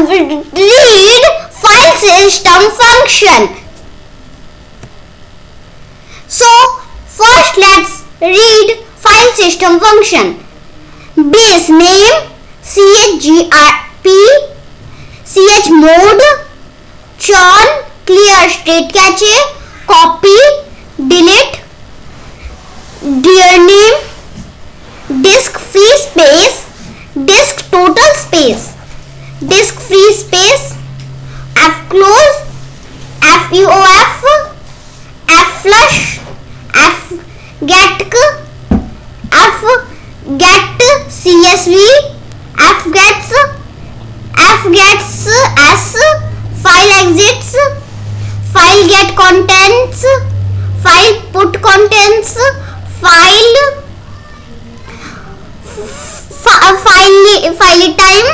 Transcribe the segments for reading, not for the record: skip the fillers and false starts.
read file system function. So first let's read file system function. Base name chgrp, chmod, churn, clear state cache, copy, delete, dir name, disk free space, disk total space, disk free space, fclose, fuof, fflush, fget, fget csv, fgets, s, file exits, file get contents, file put contents, file time,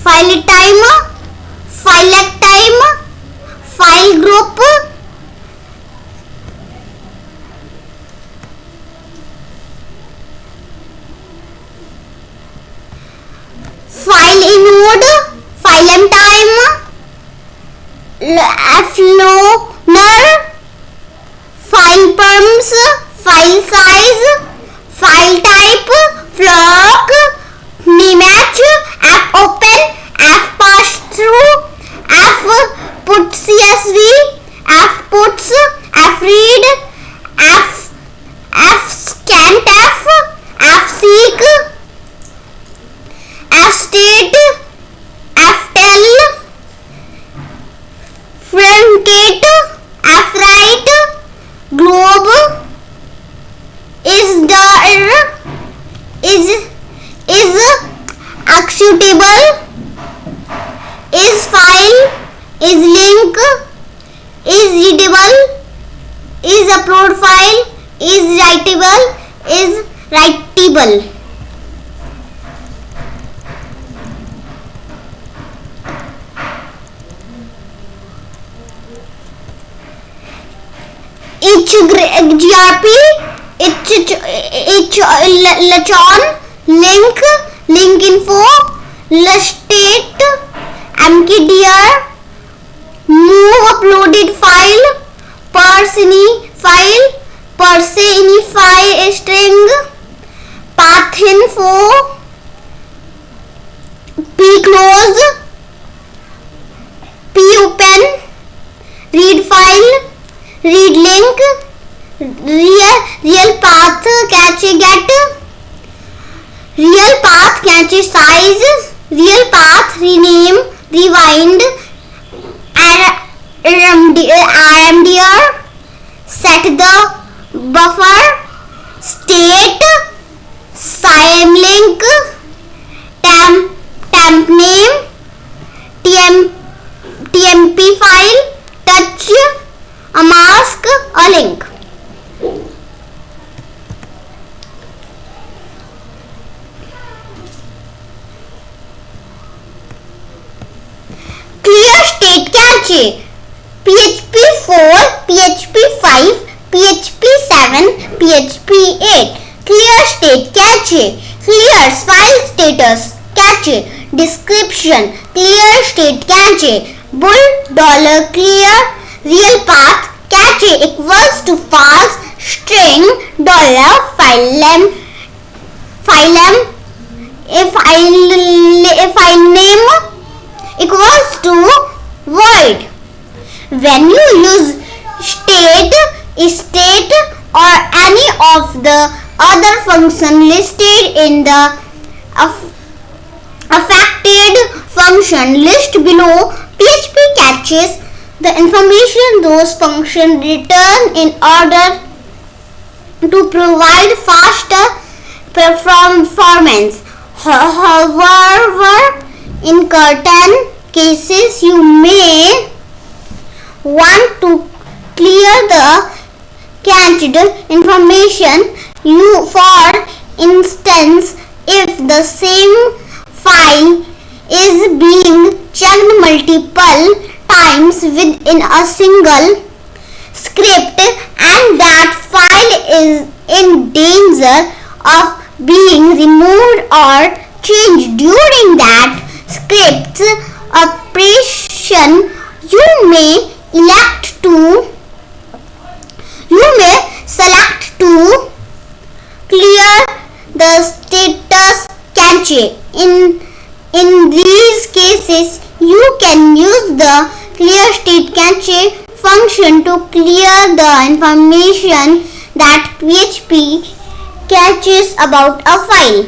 file time, file time, file group, file inode, file time, floner, file perms, file size, file type, flock, match, fopen, fpass through, fput csv, fputs, fread, fscantf, fseek, fstate, ftell, fruncate, fwrite, globe, isdir, is executable, is file, is link, is readable, is upload file, is writable, is writable. HGRP, lachon, link, link info, lustate, mkdir, move uploaded file, parse ini file, parse ini file string, path info, pclose, popen, read file, read link, real path cache get, real path cache size, real path rename, rewind, rmdir, set the buffer, state, symlink, temp name, tmp file, touch, a mask, a link. Clear state cache, PHP 4, PHP 5, PHP 7, PHP 8. Clear state cache, clears file status, cache, description, clear state cache, bool $clear, real path, cache equals to false, string $filem, file name equals to void. When you use state or any of the other function listed in the affected function list below, PHP caches the information those functions return in order to provide faster performance. However, in certain cases you may want to clear the cached information. For instance, if the same file is being checked multiple times within a single script and that file is in danger of being removed or changed during that script's operation, you may select to clear the status cache. In these cases, you can use the clear state cache function to clear the information that PHP caches about a file.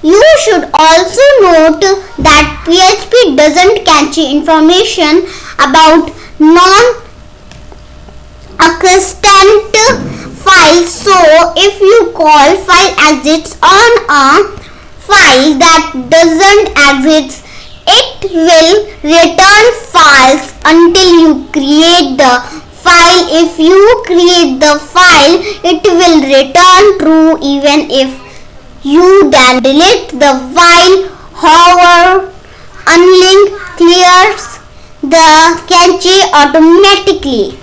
You should also note that PHP doesn't cache information about non-existent files, so if you call file exits on a file that doesn't exist, it will return false until you create the file. If you create the file, it will return true even if you then delete the file. However, unlink clears the cache automatically.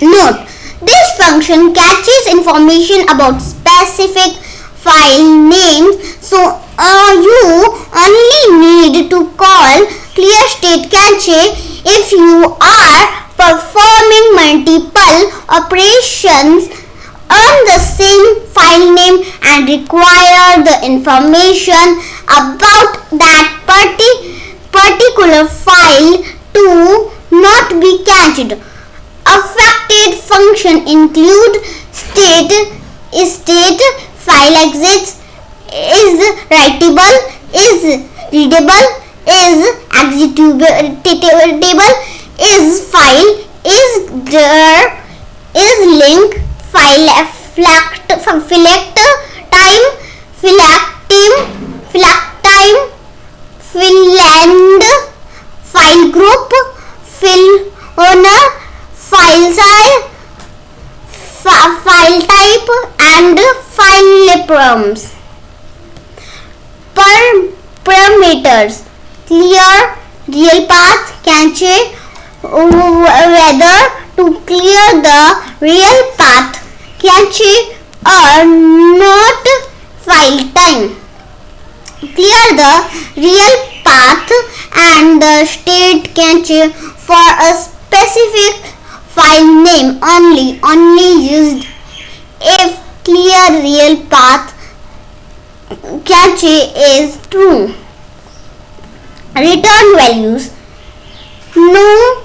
Note: this function caches information about specific file names, so you only need to call clear state cache if you are performing multiple operations on the same file name and require the information about that particular file to not be cached. Affected function include state, file exits, is writable, is readable, is executable, is file, is dir, is link, file select time, fill-end, file group, fill owner, file size, file type, and file params. Parameters: clear real path cache, whether to clear the real path cache or not. File time: clear the real path and the state cache for a specific file name only used if clear real path cache is true. Return values: no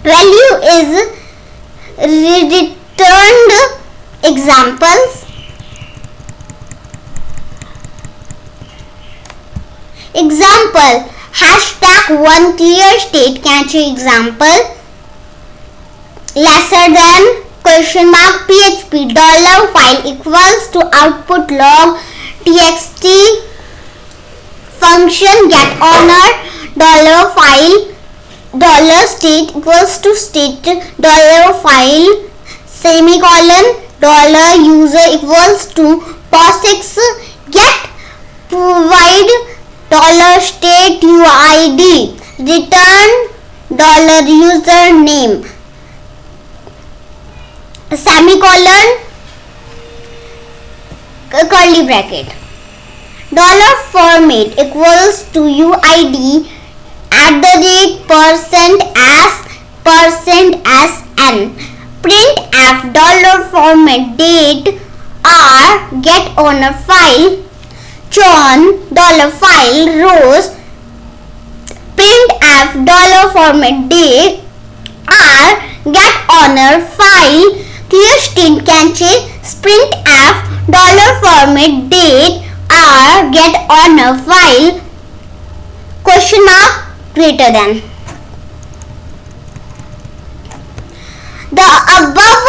value is returned. Examples: #1 clear state cache example lesser than $PHP $file equals to output log txt function get honor $file $state equals to state $file semicolon $user equals to POSIX get provide $state UID return $username semicolon curly bracket $format equals to UID %s%sn printf $format date r get owner file John $file rows printf $format date r get owner file clear state cache printf $format date r get owner file question mark greater than. The above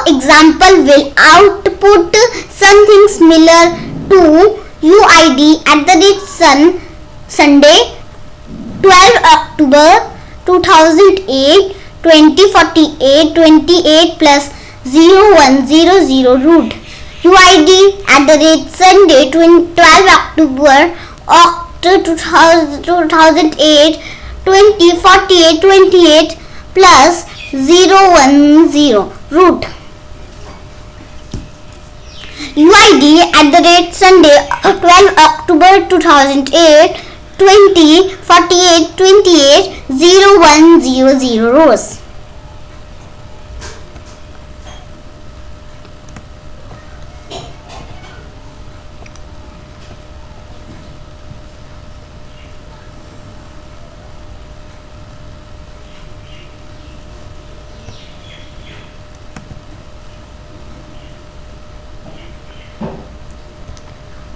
example will output something similar to UID Sunday 12 October 2008 2048 28 plus 0100 root. UID @Sunday 12 October 2008 2048 28 plus 010 root. UID @Sunday 12 October 2008 2048 28 0100 rows.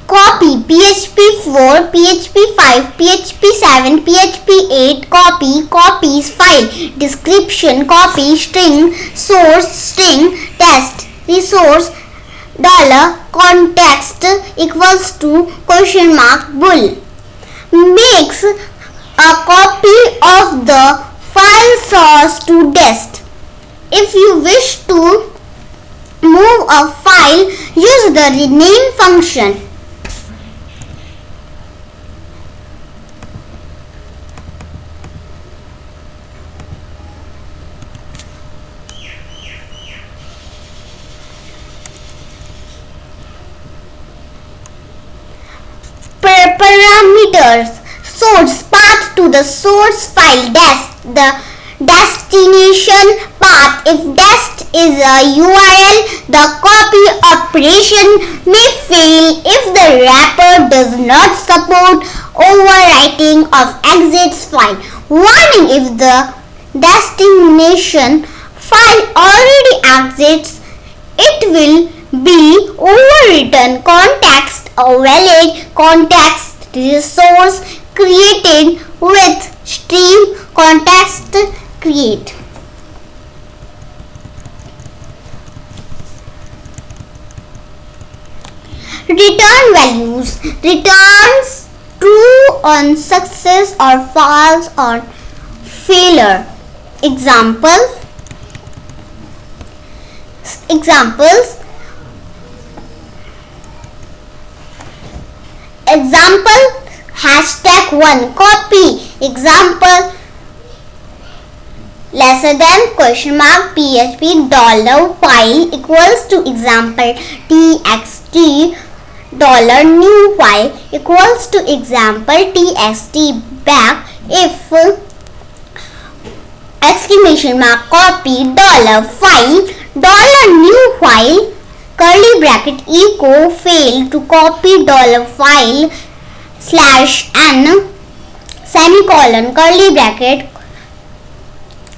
Copy PHP 4, PHP 5, PHP 7, PHP 8, copies file, description, copy, string, source, string, test, resource, $context equals to $, makes a copy of the file source to dest. If you wish to move a file, use the rename function. Parameters: source path to the source file, the destination path. If dest is a URL, the copy operation may fail if the wrapper does not support overwriting of exits file. Warning: if the destination file already exists, it will be overwritten. Context: a valid context resource created with stream context create. Return values: returns true on success or false on failure. Examples: #1 copy. Example: $PHP $file equals to example txt $new file equals to example txt back. If $copy $file $new file (echo fail to copy $file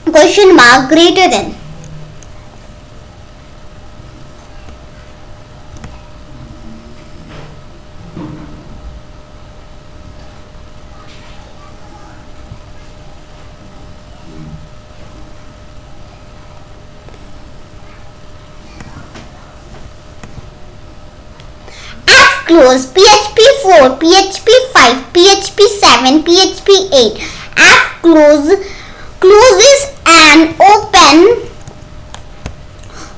/n greater than. Close PHP 4, PHP 5, PHP 7, PHP 8. Closes an open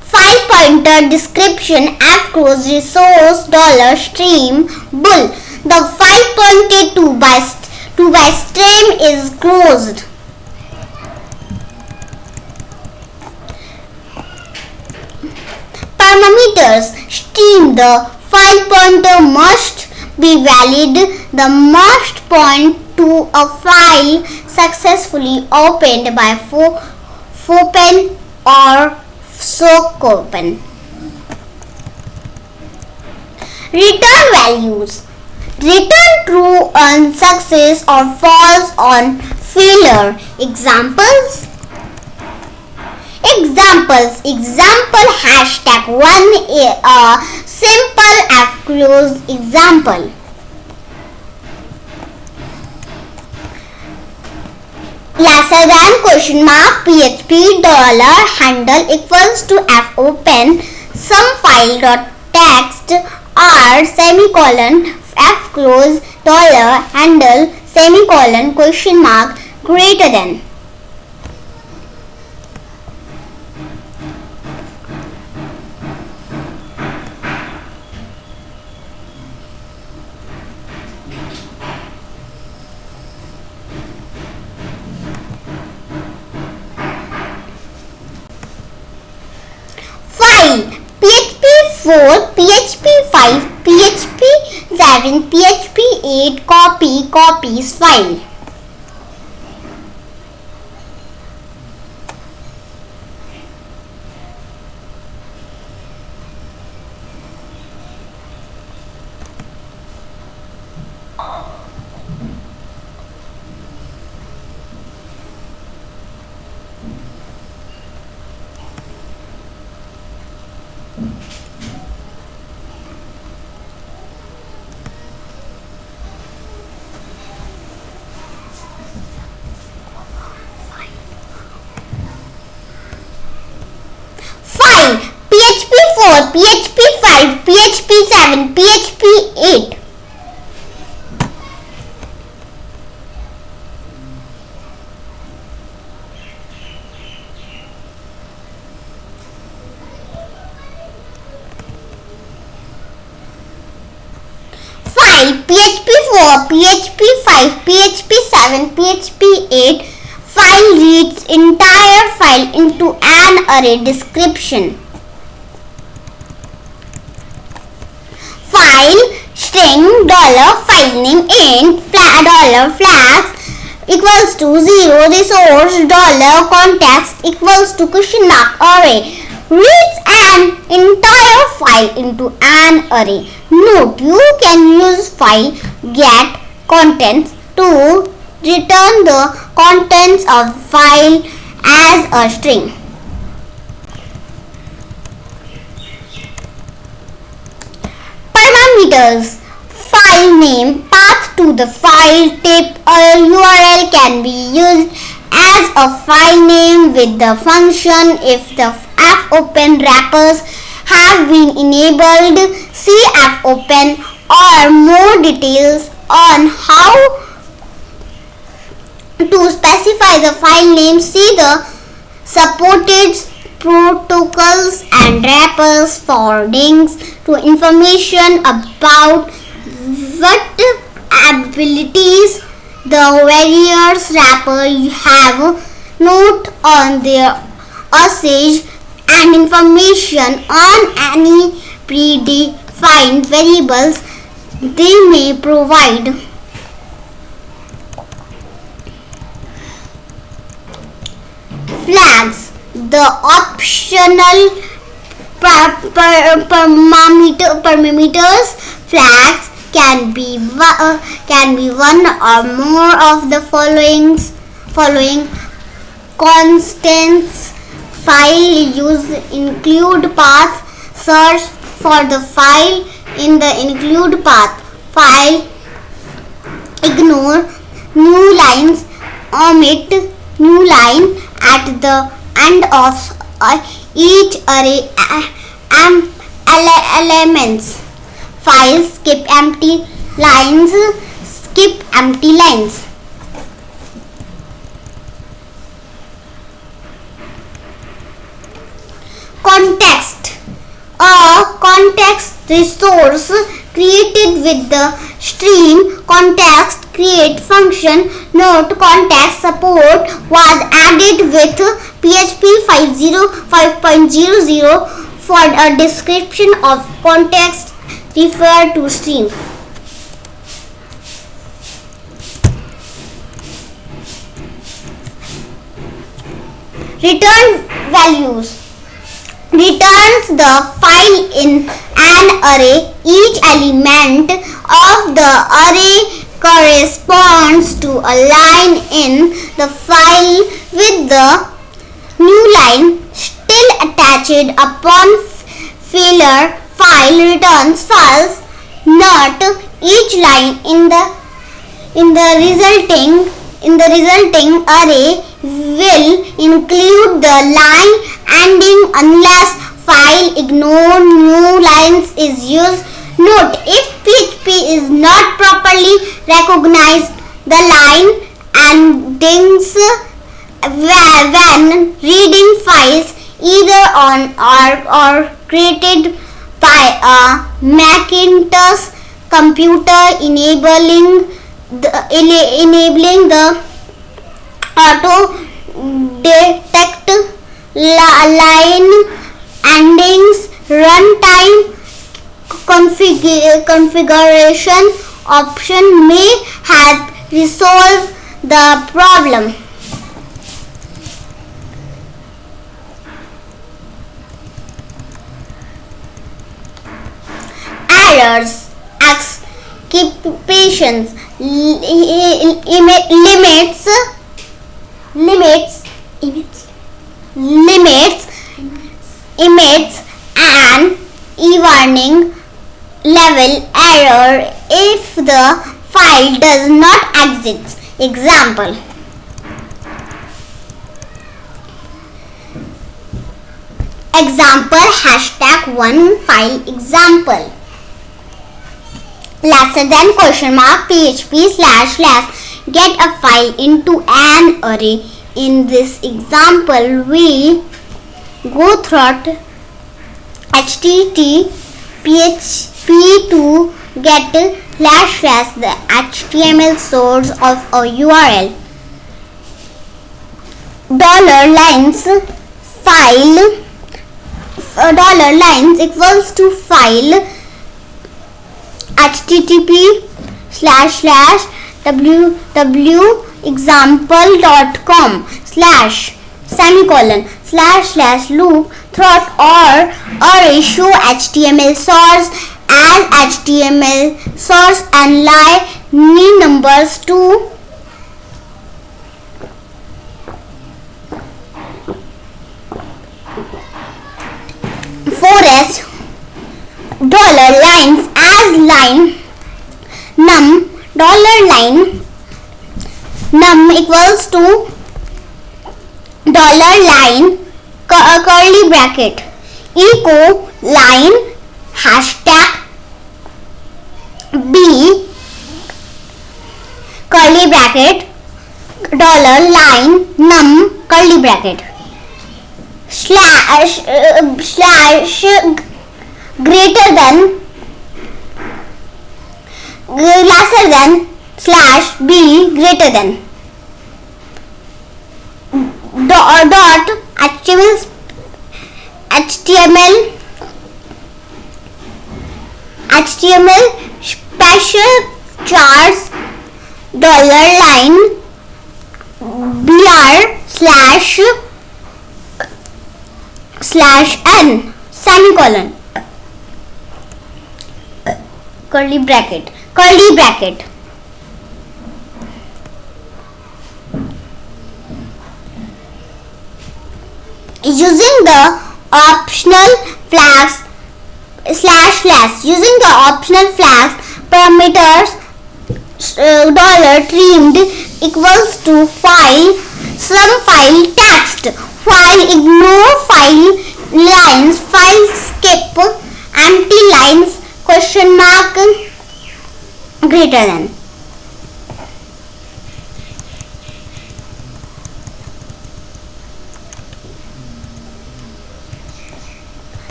file pointer description. Close resource $stream bull. The file pointed to by stream is closed. Parameters: stream: the file pointer must be valid. The must point to a file successfully opened by fopen or socopen. Return values: return true on success or false on failure. Example: #1 a simple fclose example. $PHP $handle equals to fopen some file.txt or fclose $handle greater than. 4, PHP 5, PHP 7, PHP 8, copies file. File PHP 4, PHP 5, PHP 7, PHP 8. File PHP 4, PHP 5, PHP 7, PHP 8. File reads entire file into an array description. File string $file name int $flags equals to 0 resource $context equals to question mark array reads an entire file into an array. Note, you can use file get contents to return the contents of file as a string. Parameters. File name, path to the file, type or URL can be used as a file name with the function if the fopen wrappers have been enabled. See fopen or more details on how to specify the file name. See the supported protocols and wrappers for links to information about what abilities the various wrappers have. Note on their usage and information on any predefined variables they may provide. Flags. The optional parameters flags can be one or more of the following constants. File use include path. Search for the file in the include path. File ignore new lines. Omit new line at the end of each array elements. File skip empty lines. Skip empty lines. Context. A context resource created with the stream context create function. Note, context support was added with PHP 5.00. For a description of context, refer to stream. Return values. Returns the file in an array. Each element of the array corresponds to a line in the file with the new line still attached. Upon failure, file returns false. Not each line in the resulting array will include the line ending unless file ignore new lines is used. Note, if PHP is not properly recognized the line endings when reading files either on or created by a Macintosh computer, enabling the auto detect line endings. Runtime configuration option may help resolve the problem. Errors, exceptions, limits, emits an e-warning level error if the file does not exist. Example: #1 file example. Lesser than ? php// get a file into an array. In this example, we go through http to get / the HTML source of a URL. $lines file $lines equals to file http://www.example.com/ //loop through or array show HTML source as HTML source and line numbers to forest $lines as line num $num equals to $line curly bracket echo line #b curly bracket $line num curly bracket slash greater than lesser than /b greater than dot HTML special chars $line br /n semicolon curly bracket using the optional flags // using the optional flags parameters $trimmed equals to file some file text while ignore file lines file skip empty lines ? greater than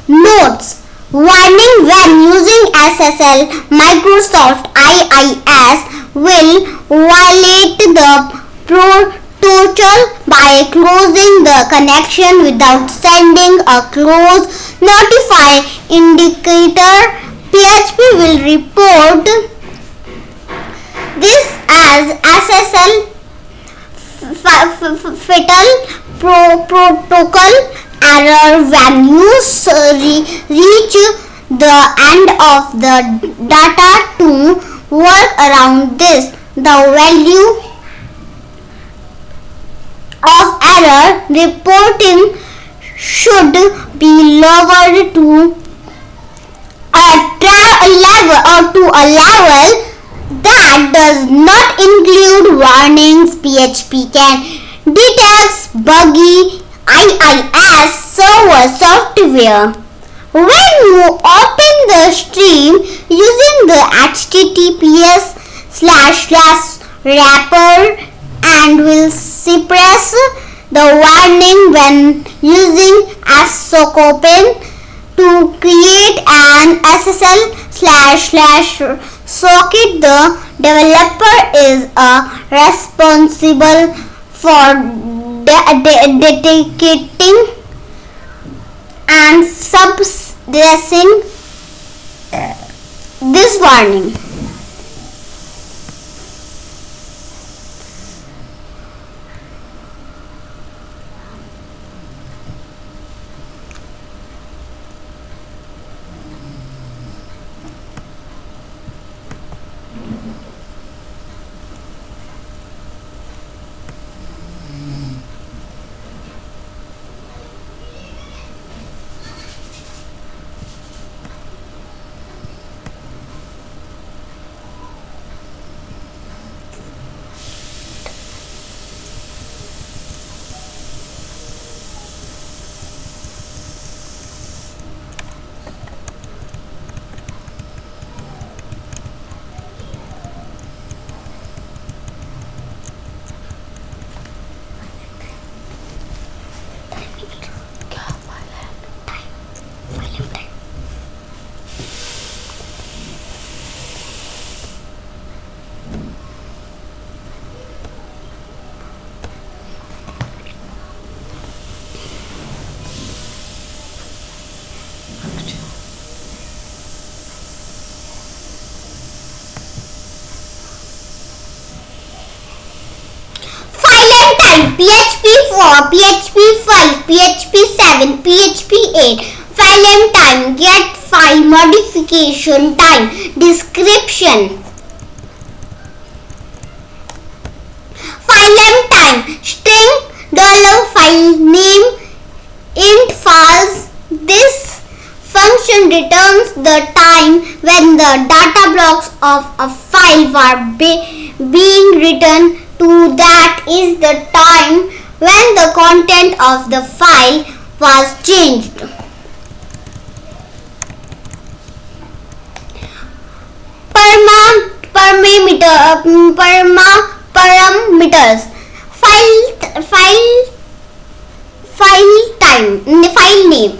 notes warning when using SSL Microsoft IIS will violate the protocol by closing the connection without sending a close notify indicator. PHP will report this as SSL fatal protocol error when you reach the end of the data. To work around this, the value of error reporting should be lowered to a level that does not include warnings. PHP can detect buggy IIS server software when you open the stream using the https://wrapper and will suppress the warning when using socopen to create an SSL//socket. The developer is responsible for detecting and suppressing this warning. PHP 4, PHP 5, PHP 7, PHP 8. File time, get file modification time. Description. File time, string $file name int false. This function returns the time when the data blocks of a file were being written to. That is the time when the content of the file was changed. Parameters. File name,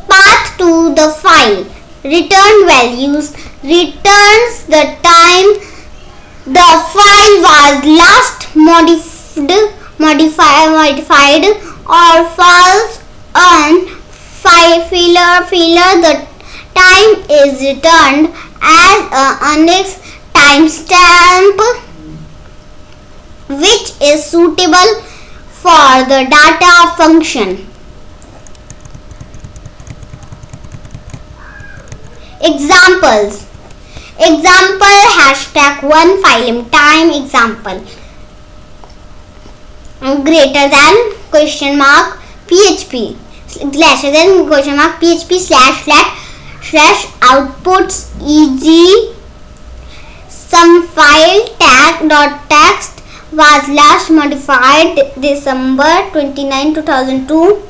path to the file, return values, returns the time the file was last modified or false on failure. The time is returned as a unix timestamp which is suitable for the data function. Examples. Example #1 file time. Example greater than question mark PHP lesser than question mark PHP // outputs e.g. some file tag.txt was last modified December 29, 2002,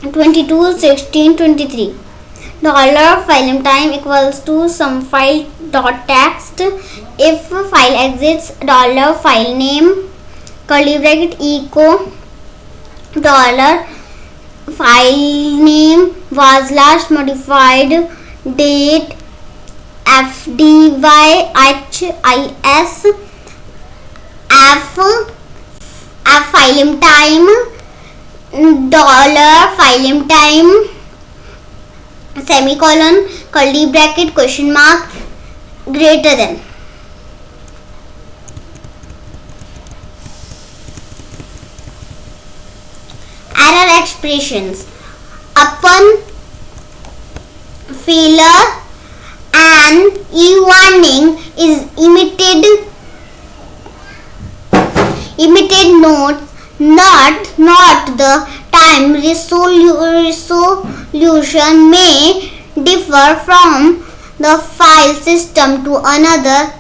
22:16:23. $file time equals to some file dot text. If file exits, $file name curly bracket echo $file name was last modified date fdyhis f file time $file time semicolon curly bracket question mark greater than. Error expressions. Upon failure, an e-warning is emitted. Note not the time resolution may differ from the file system to another.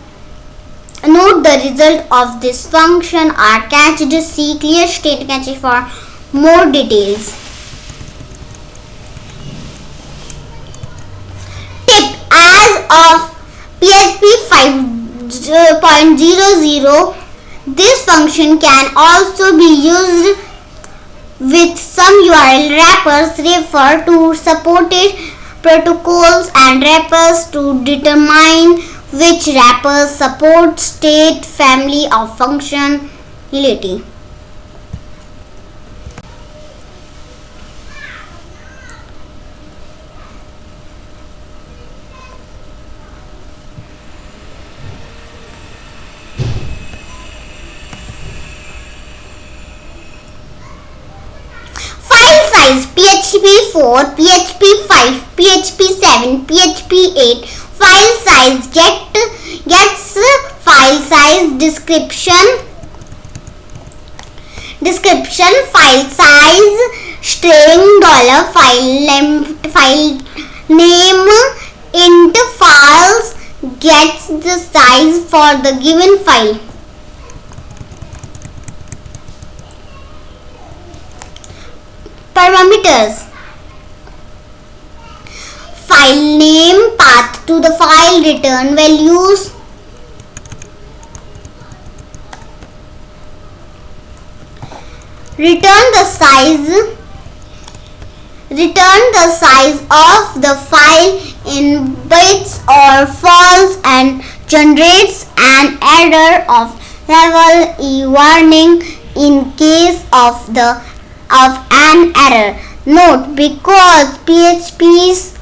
Note the result of this function are cached. See clear state cache for more details. Tip: as of PHP 5.00, this function can also be used with some URL wrappers. Refer to supported protocols and wrappers to determine which wrappers support state family of functionality. PHP 4, PHP 5, PHP 7, PHP 8. File size gets file size description, file size, string, file name, int files gets the size for the given file. Parameters: file name, path to the file, return values. Return the size of the file in bytes or false and generates an error of level E warning in case of an error. Note: because PHP's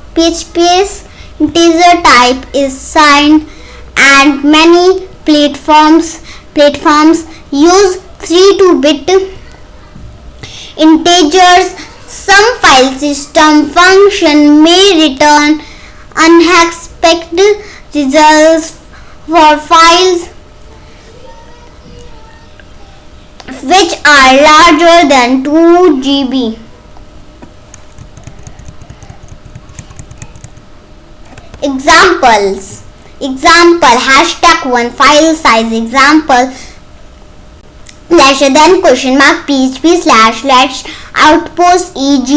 integer type is signed and many platforms use 32-bit integers, some file system function may return unexpected results for files which are larger than 2 GB. Examples: #1 file size, example !PHP /outpost e.g.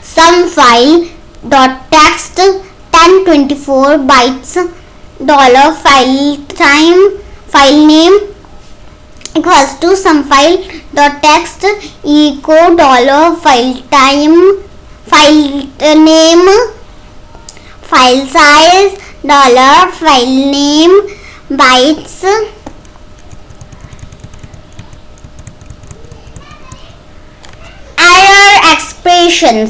some file .txt 1024 bytes file name equals to some file .txt echo file name, file size file name bytes. Error expressions: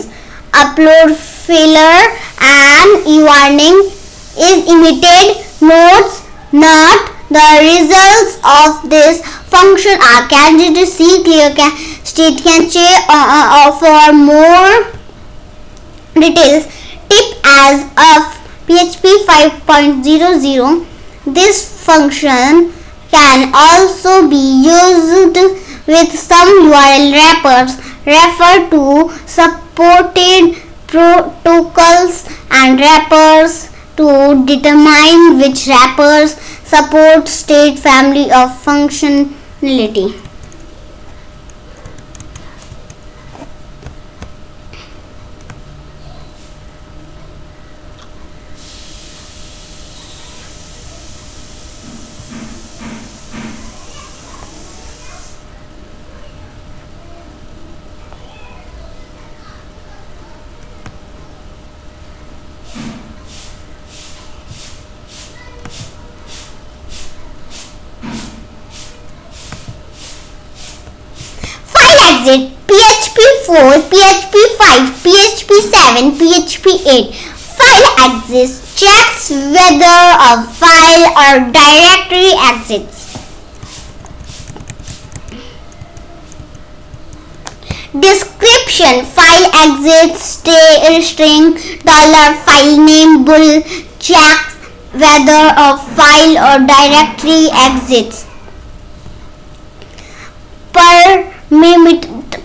upload failure and e-warning is emitted. Notes: not the results of this function are cached. See clear state cache for more details. Tip: as of PHP 5.00, this function can also be used with some URL wrappers. Refer to supported protocols and wrappers to determine which wrappers support state family of functionality. Exit: PHP 4, PHP 5, PHP 7, PHP 8. File exits checks whether a file or directory exits. Description: file exits string $file name bool checks whether a file or directory exits.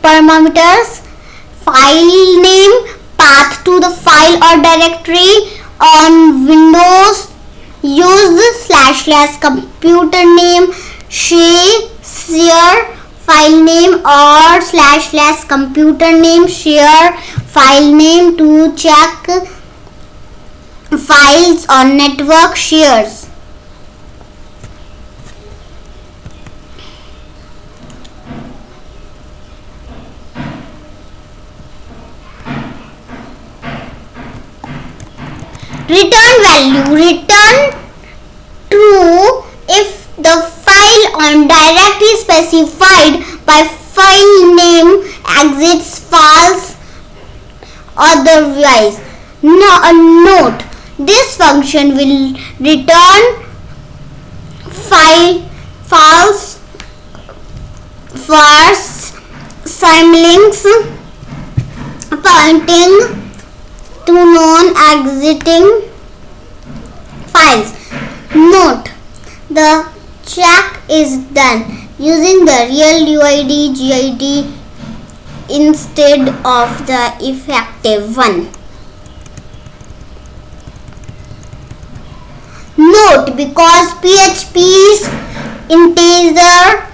Parameters: file name, path to the file or directory. On Windows, use / computer name share file name or / computer name share file name to check files on network shares. Return value: return true if the file on directory specified by file name exits, false otherwise. Note: this function will return false symlinks pointing to non-exiting files. Note: the check is done using the real UID GID instead of the effective one. Note: because PHP's integer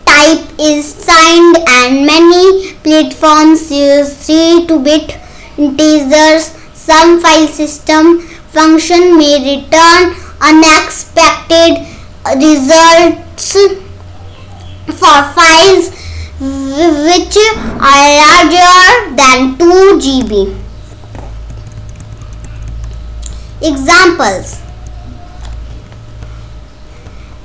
type is signed and many platforms use 32-bit integers, some file system function may return unexpected results for files which are larger than 2 GB. Examples.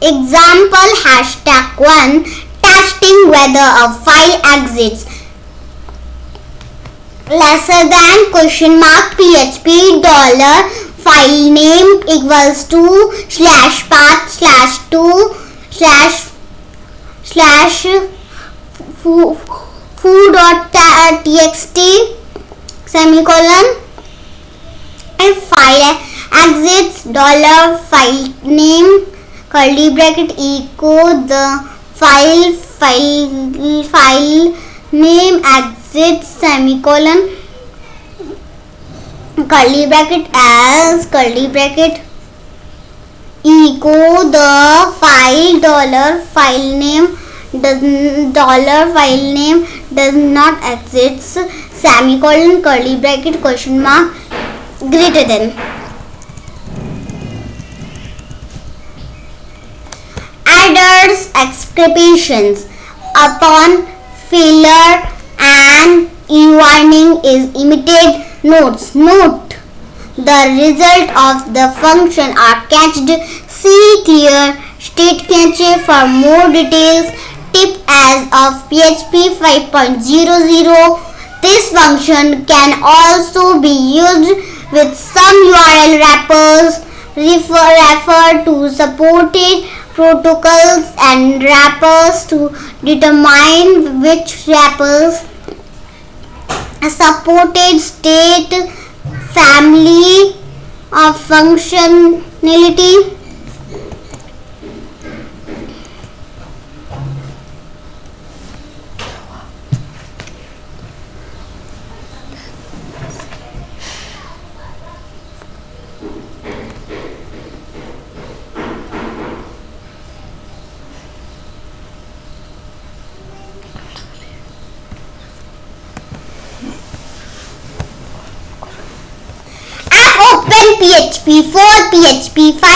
Example #1 testing whether a file exits lesser than $PHP $file name equals to /path//foo.txt semicolon. If file exits $file name curly bracket echo the file name exits semicolon curly bracket as curly bracket echo the file name does not exist semicolon curly bracket question mark greater than. Adders exclamations upon failure and e-warning is emitted. Notes: note: the result of the function are cached. See clear state cache for more details. Tip: as of PHP 5.00, this function can also be used with some URL wrappers. Refer to supported protocols and wrappers to determine which wrappers supported state family of functionality. PHP 4, PHP 5,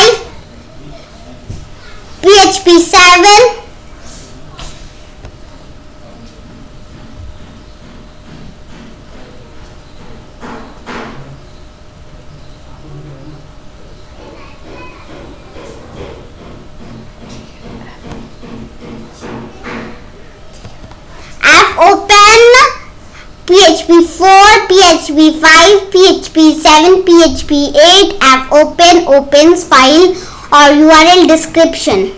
PHP 7, PHP 4, PHP 5, PHP 7, PHP 8, fopen opens file or URL description.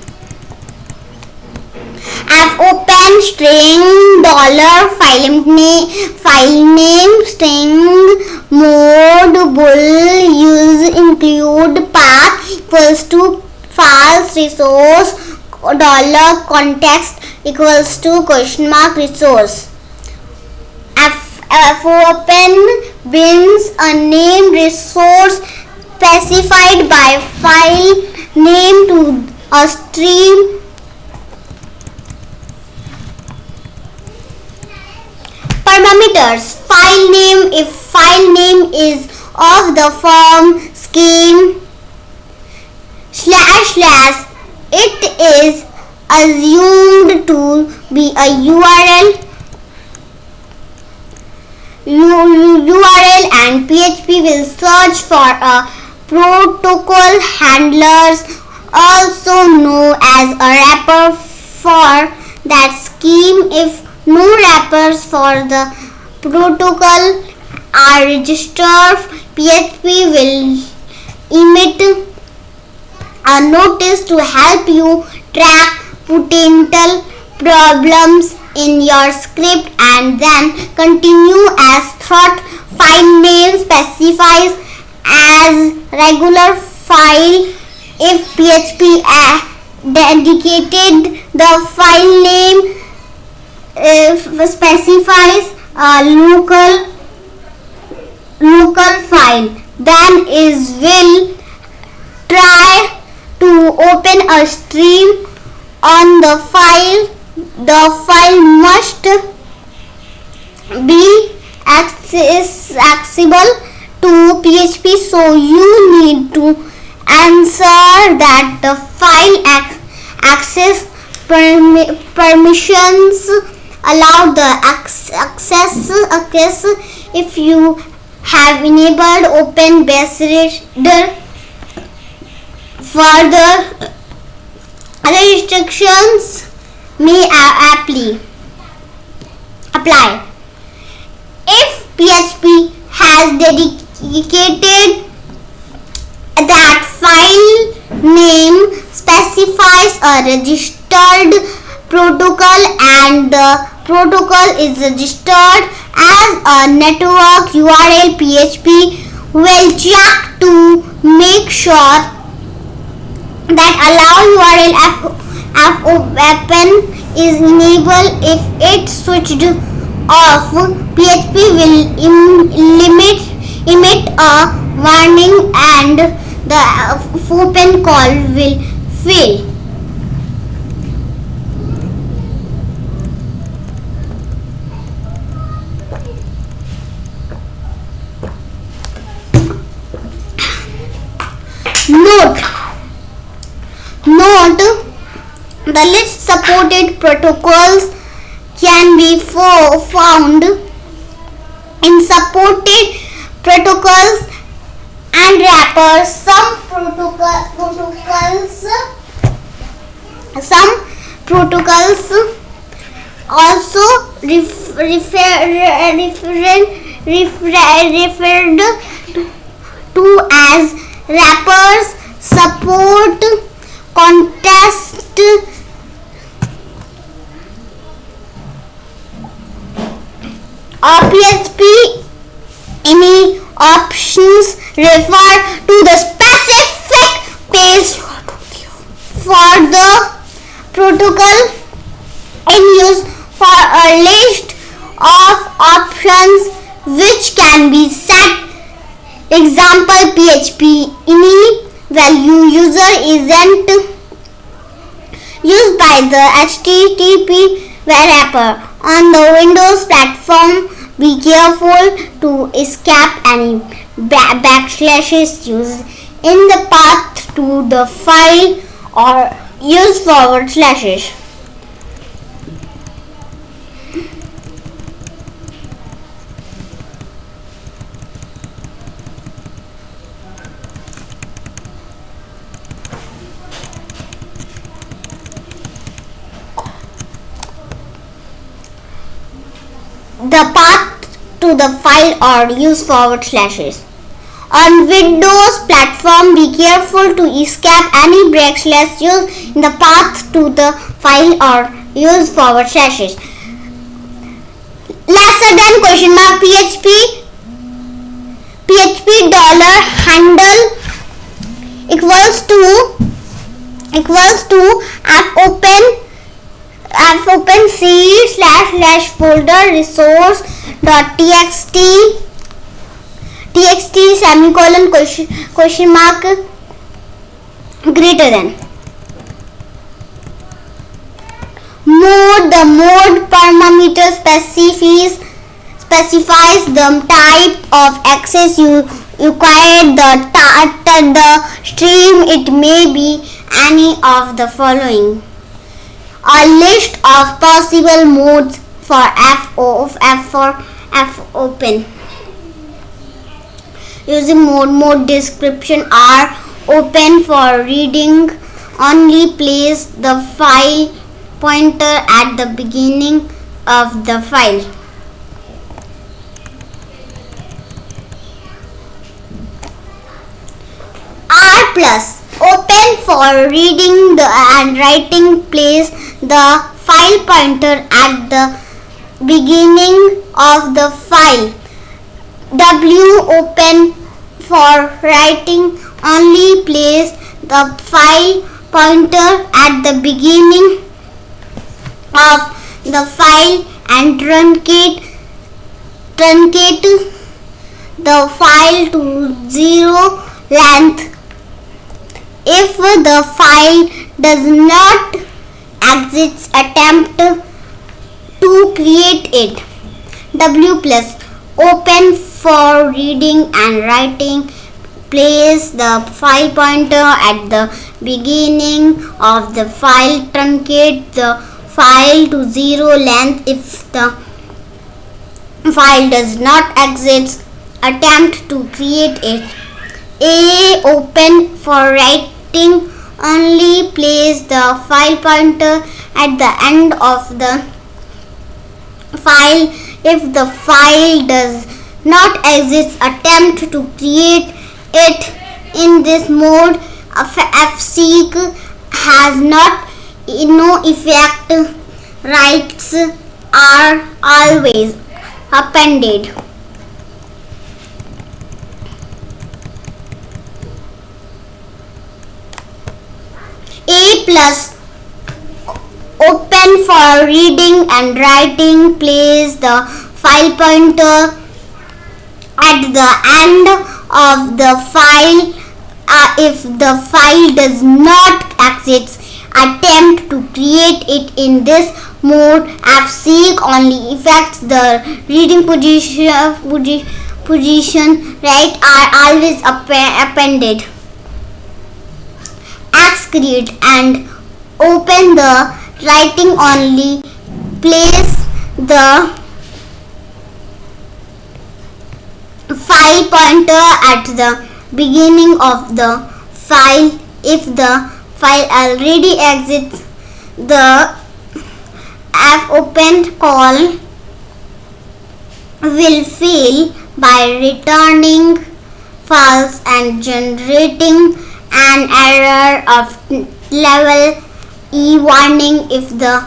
fopen string $file name string mode bool use include path equals to false resource $context equals to question mark resource. fopen brings a named resource specified by file name to a stream. Parameters: file name if file name is of the form scheme / it is assumed to be a URL and PHP will search for a protocol handlers, also known as a wrapper for that scheme. If no wrappers for the protocol are registered, PHP will emit a notice to help you track potential problems in your script and then continue as method. File name specifies as regular file if PHP dedicated. The file name specifies a local file. Then is will try to open a stream on the file. The file must be accessible to PHP, so you need to answer that the file access permissions allow the access. If you have enabled open base reader, further restrictions may apply. If PHP has dedicated that file name specifies a registered protocol and the protocol is registered as a network URL, PHP will check to make sure that allow URL open is enabled. If it's switched off, PHP will emit a warning and the open call will fail. Note the list supported protocols can be found in supported protocols and wrappers. Some protocols also referred to as wrappers support context PHP. Any options refer to the specific page for the protocol in use. For a list of options which can be set, example PHP ini value user isn't used by the HTTP wrapper on the Windows platform. Be careful to escape any backslashes used in the path to the file or use forward slashes. The path to the file or use forward slashes. On Windows platform, be careful to escape any backslash used in the path to the file or use forward slashes. Lesser than question mark PHP $handle equals to fopen c/folder resource.txt semicolon question mark greater than. The mode parameter specifies the type of access you require the stream. It may be any of the following: a list of possible modes for fopen. Using mode description are open for reading. Only place the file pointer at the beginning of the file. R plus open for reading and writing. Place the file pointer at the beginning of the file. W open for writing only place the file pointer at the beginning of the file and truncate the file to 0 length. If the file does not exist, attempt to create it. W plus open for reading and writing place the file pointer at the beginning of the file, truncate the file to 0 length. If the file does not exist, attempt to create it. A open for writing only place the file pointer at the end of the file. If the file does not exist, attempt to create it. In this mode, fseek has no effect. Rights are always appended. A plus open for reading and writing place the file pointer at the end of the file. If the file does not exist, attempt to create it. In this mode, fseek only affects the reading position. Right are always appended. Xcreate and open the writing only place the file pointer at the beginning of the file. If the file already exists, the fopen call will fail by returning false and generating an error of level E warning. If the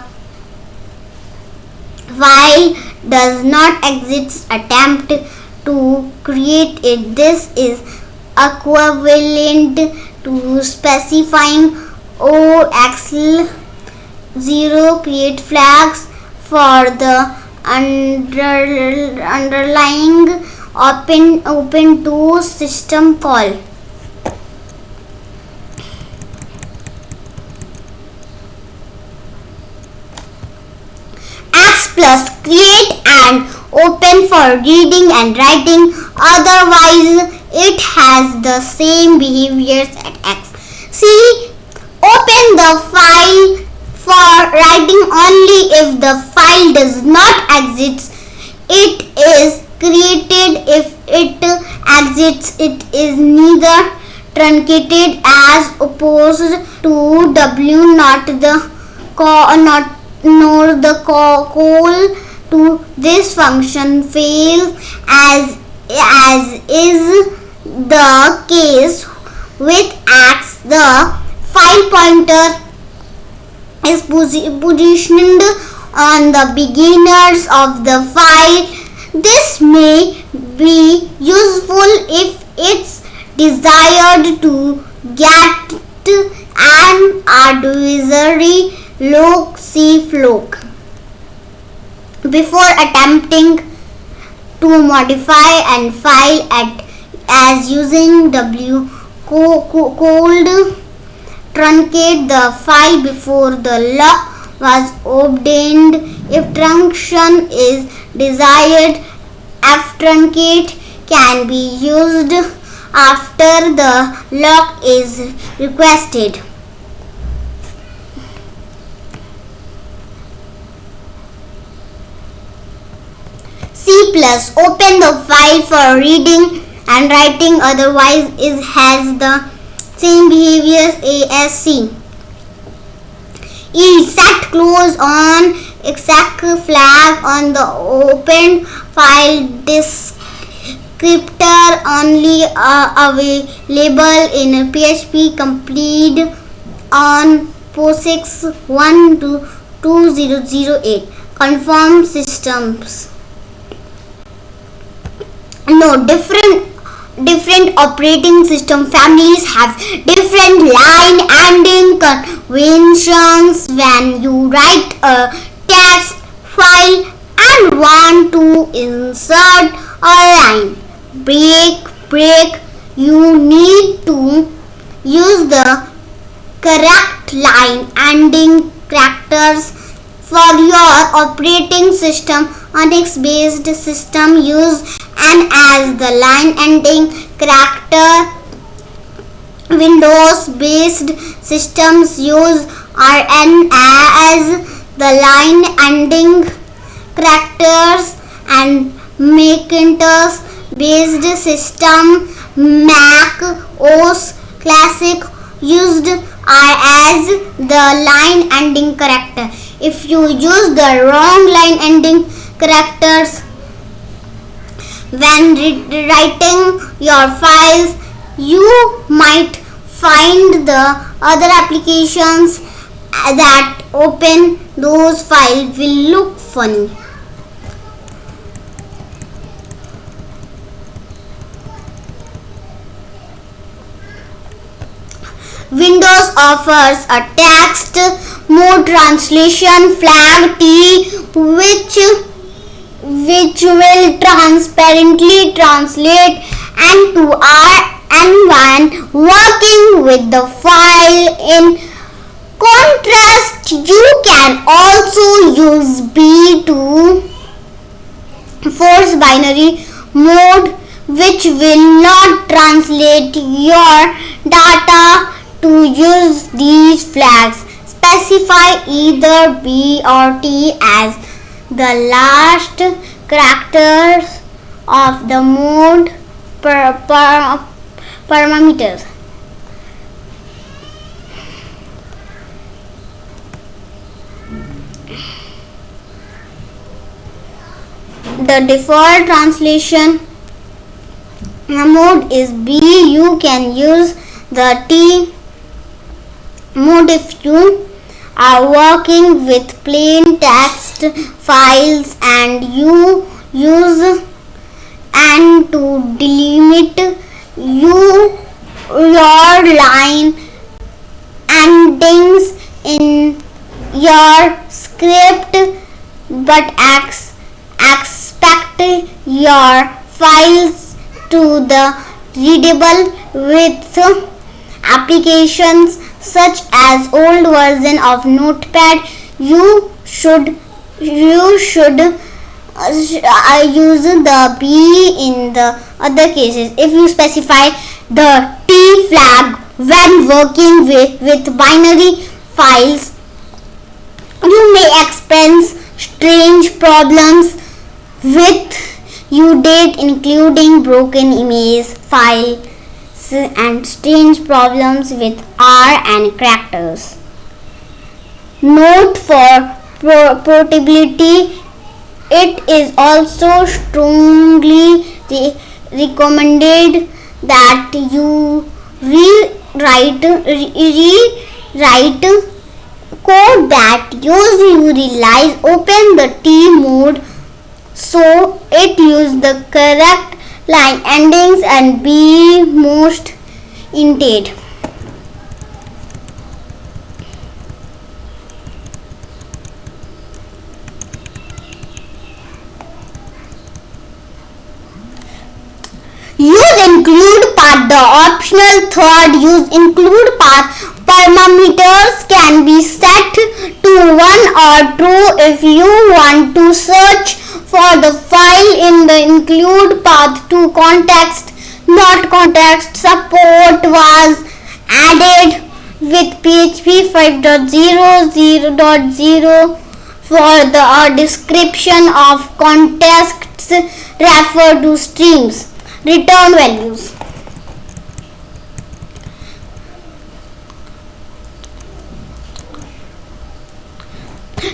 file does not exist, attempt to create it. This is equivalent to specifying OXL 0 create flags for the underlying open2 system call. X plus create and open for reading and writing, otherwise it has the same behaviors as X. C. Open the file for writing only if the file does not exist. It is created. If it exists, it is neither truncated as opposed to W, nor the call to this function fails, as is the case with X. The file pointer is positioned on the beginners of the file. This may be useful if it's desired to get an adversary log cflog before attempting to modify and file as using W. Cold truncate the file before the lock was obtained. If truncation is desired, ftruncate can be used after the lock is requested. C plus open the file for reading and writing, otherwise it has the same behavior as C. E. Set close on exec flag on the open file descriptor only available in PHP complete on POSIX 1 to 2008. Confirm systems. No, different operating system families have different line ending conventions. When you write a text file and want to insert a line break, you need to use the correct line ending characters. For your operating system, Unix based system use N as the line ending character. Windows based systems use RN as the line ending characters, and Macintosh based system Mac OS Classic used R as the line ending character. If you use the wrong line ending characters when writing your files, you might find the other applications that open those files will look funny. Windows offers a text mode translation flag T which will transparently translate N to R, and when working with the file. In contrast, you can also use B to force binary mode, which will not translate your data. To use these flags, specify either B or T as the last characters of the mode parameters. The default translation mode is B. You can use the T mode if you are working with plain text files and you use and to delimit your line endings in your script, but expect your files to the readable with applications such as old version of Notepad. You should use the B in the other cases. If you specify the T flag when working with binary files, you may experience strange problems with UDate, including broken image files and strange problems with R and characters. Note for portability, it is also strongly recommended that you rewrite code that usually relies open the T mode so it use the correct line endings and be most intent. Use include path. The optional third use include path parameters can be set to 1 or 2 if you want to search for the file in the include path to context. Not context support was added with PHP 5.0.0 for the description of contexts refer to streams. Return values.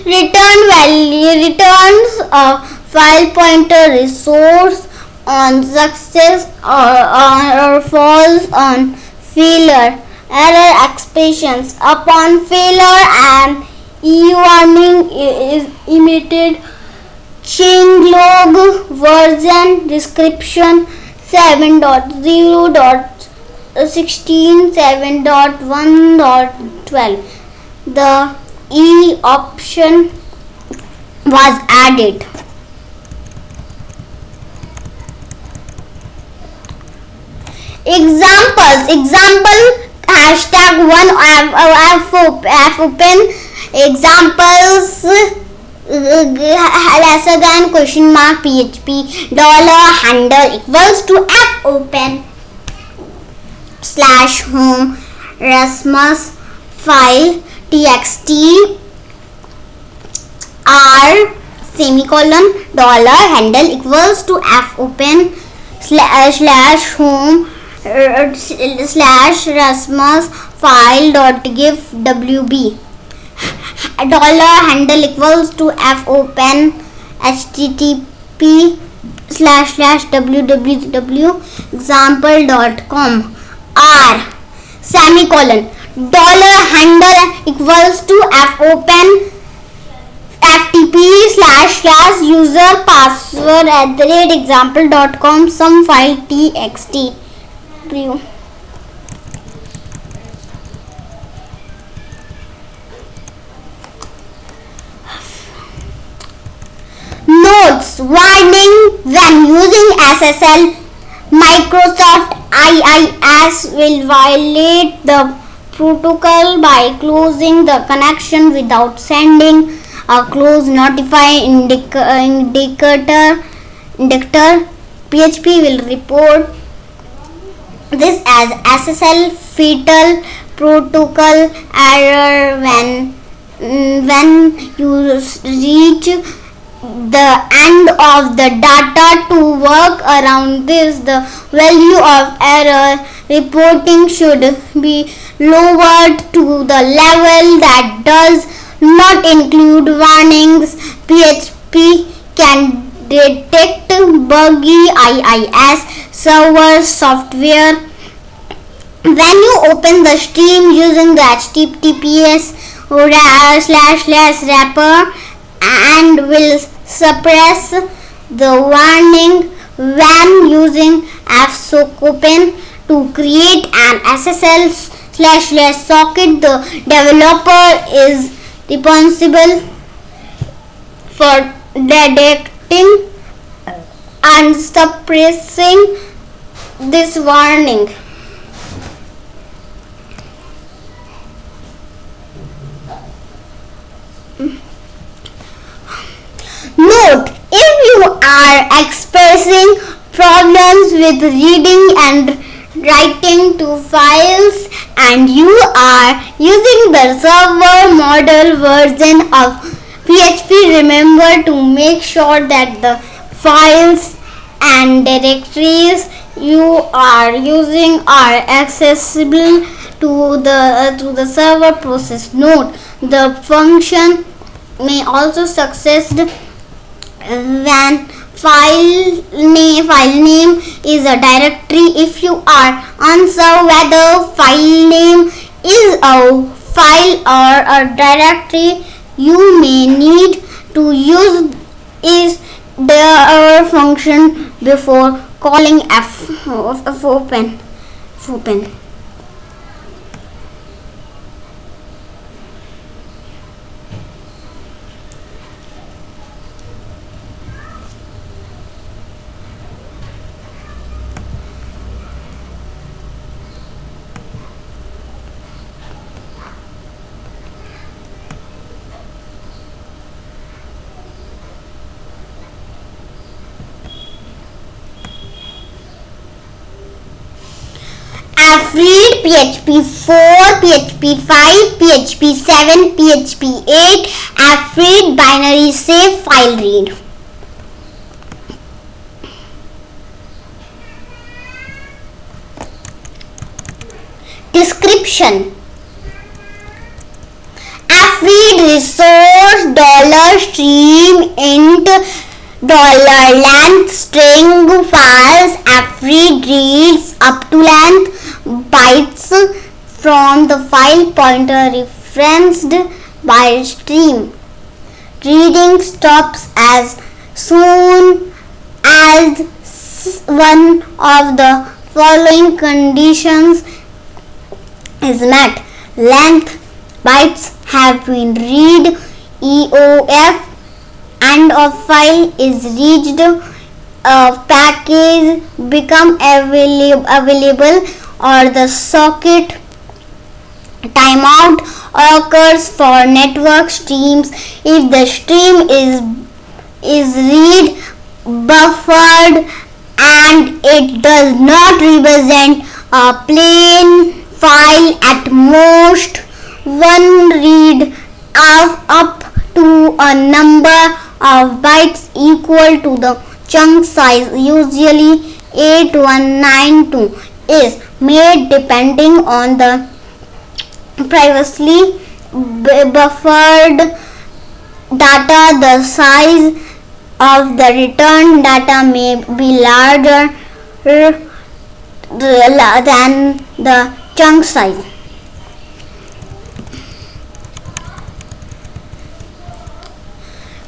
Return value returns a file pointer resource on success or false on failure. Error expressions upon failure and warning is emitted changelog version description 7.0.16 7.1.12. The E option was added. Example hashtag 1 fopen examples lesser than question mark php dollar handle equals to fopen /home rasmus file txt r semicolon dollar handle equals to fopen /home /rasmus file dot gif wb dollar handle equals to fopen http /www example.com r semicolon dollar handle equals to fopen ftp /user password @example.com some file txt preview. Notes: warning, when using SSL, Microsoft IIS will violate the protocol by closing the connection without sending a close notify indicator. PHP will report this as SSL fatal protocol error when you reach the end of the data. To work around this, the value of error reporting should be lowered to the level that does not include warnings. PHP can detect buggy IIS server software when you open the stream using the https //wrapper and will suppress the warning when using fsocopen to create an SSL /socket. The developer is responsible for detecting and suppressing this warning. Note: if you are experiencing problems with reading and writing to files and you are using the server model version of PHP, remember to make sure that the files and directories you are using are accessible to the server process. Note: the function may also succeed when file name is a directory. If you are unsure whether file name is a file or a directory, you may need to use is the function before calling fopen. Read PHP 4, PHP 5, PHP 7, PHP 8, read binary save file read. Description: read resource $stream int $length string files. Read reads up to length bytes from the file pointer referenced by stream. Reading stops as soon as one of the following conditions is met. Length bytes have been read, EOF, and a file is reached, a package become available, or the socket timeout occurs for network streams if the stream is read buffered and it does not represent a plain file. At most one read up to a number of bytes equal to the chunk size, usually 8192, is made depending on the previously buffered data. The size of the return data may be larger than the chunk size.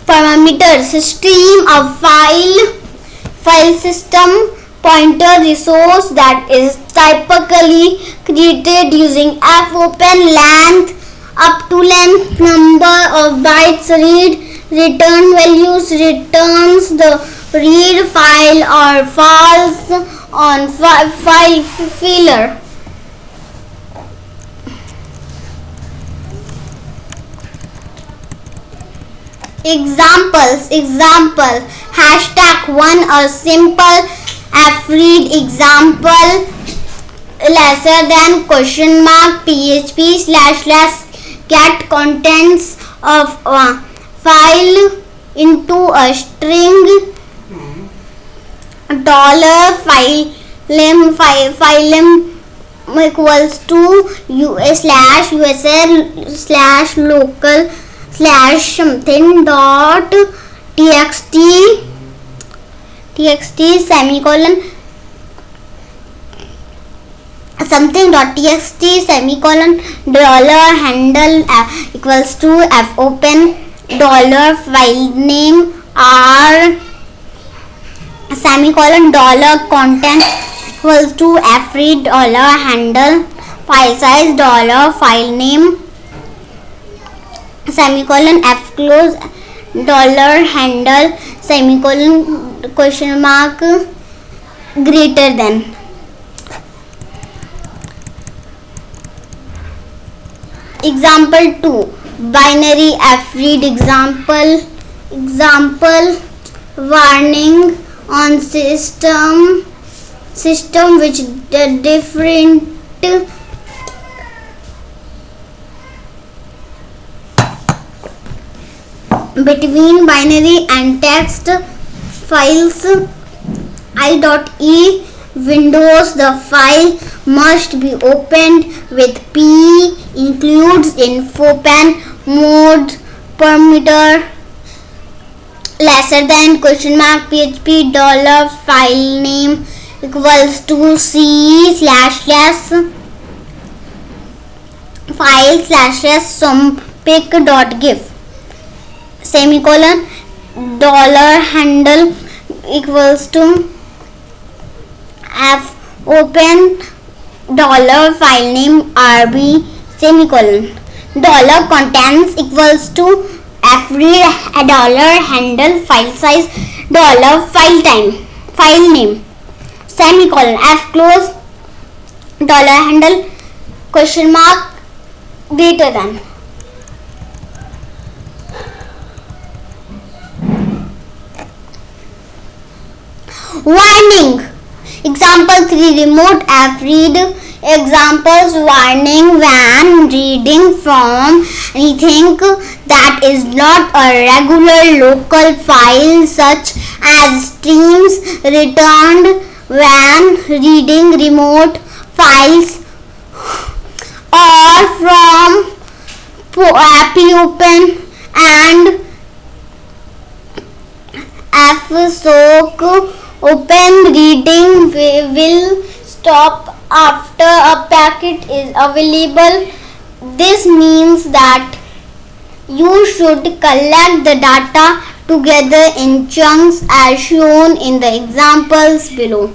Parameters: stream of file system pointer resource that is typically created using fopen. Length up to length, number of bytes read, return values, returns the read file or false on file failure. Examples: #1 a simple fread example lesser than $PHP / get contents of a file into a string $filem equals to /usr/local /something dot txt semicolon something dot txt semicolon $handle equals to fopen $file name r semicolon $content equals to fread $handle file size $file name semicolon fclose $handle semicolon ? greater than. Example 2 binary fread example warning on system which the different between binary and text files i.e. Windows. The file must be opened with P includes in fopen mode parameter lesser than $PHP $file name equals to C // file /sompic.gif semicolon $handle equals to fopen $file name rb semicolon $contents equals to fread $handle file size file name semicolon fclose $handle ? greater than. Warning. Example 3 remote fread examples warning when reading from anything that is not a regular local file such as streams returned when reading remote files or from fopen and fsoc. Open reading will stop after a packet is available. This means that you should collect the data together in chunks as shown in the examples below.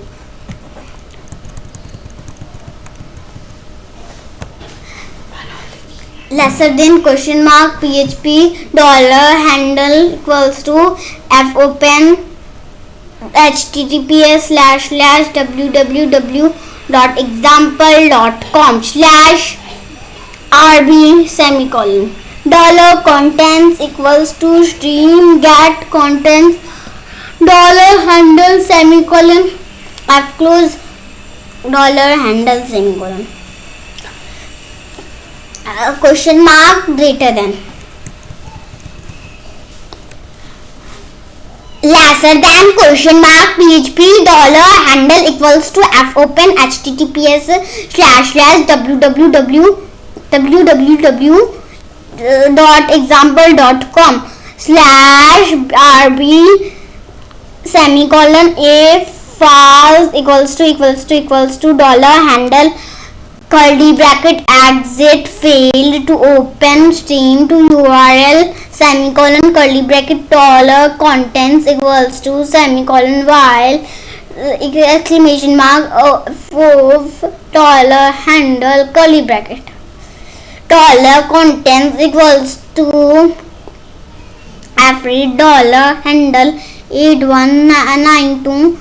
Lesser than question mark PHP dollar handle equals to fopen https://www.example.com/rb semicolon dollar contents equals to stream get contents dollar handle semicolon f close dollar handle semicolon question mark greater than. Lesser than question mark PHP dollar handle equals to fopen https://www.example.com/rb semicolon if false equals to dollar handle curly bracket exit failed to open stream to URL semicolon curly bracket dollar contents equals to semicolon while exclamation mark of dollar handle curly bracket dollar contents equals to every dollar handle 8192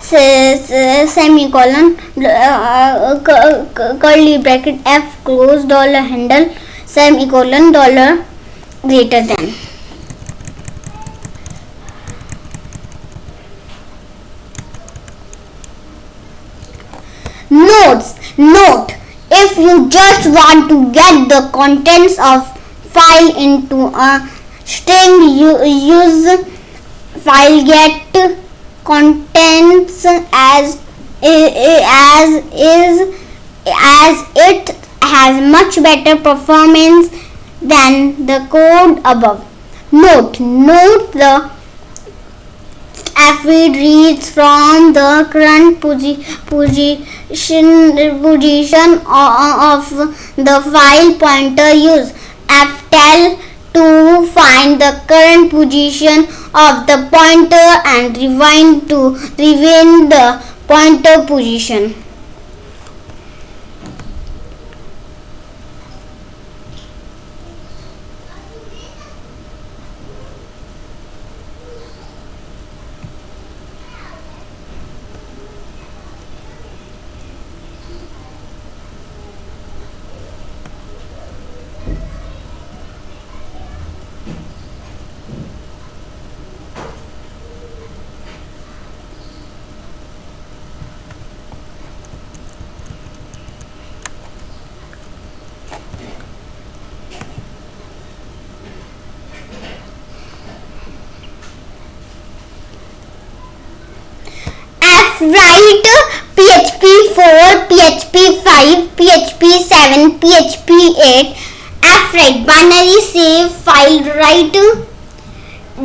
semicolon curly bracket f close dollar handle semicolon dollar greater than. Note if you just want to get the contents of file into a string, use file get contents as it has much better performance than the code above. Note the fread reads from the current position of the file pointer. Use ftel to find the current position of the pointer and rewind to rewind the pointer position. Write PHP 4, PHP 5, PHP 7, PHP 8. Fwrite binary save file write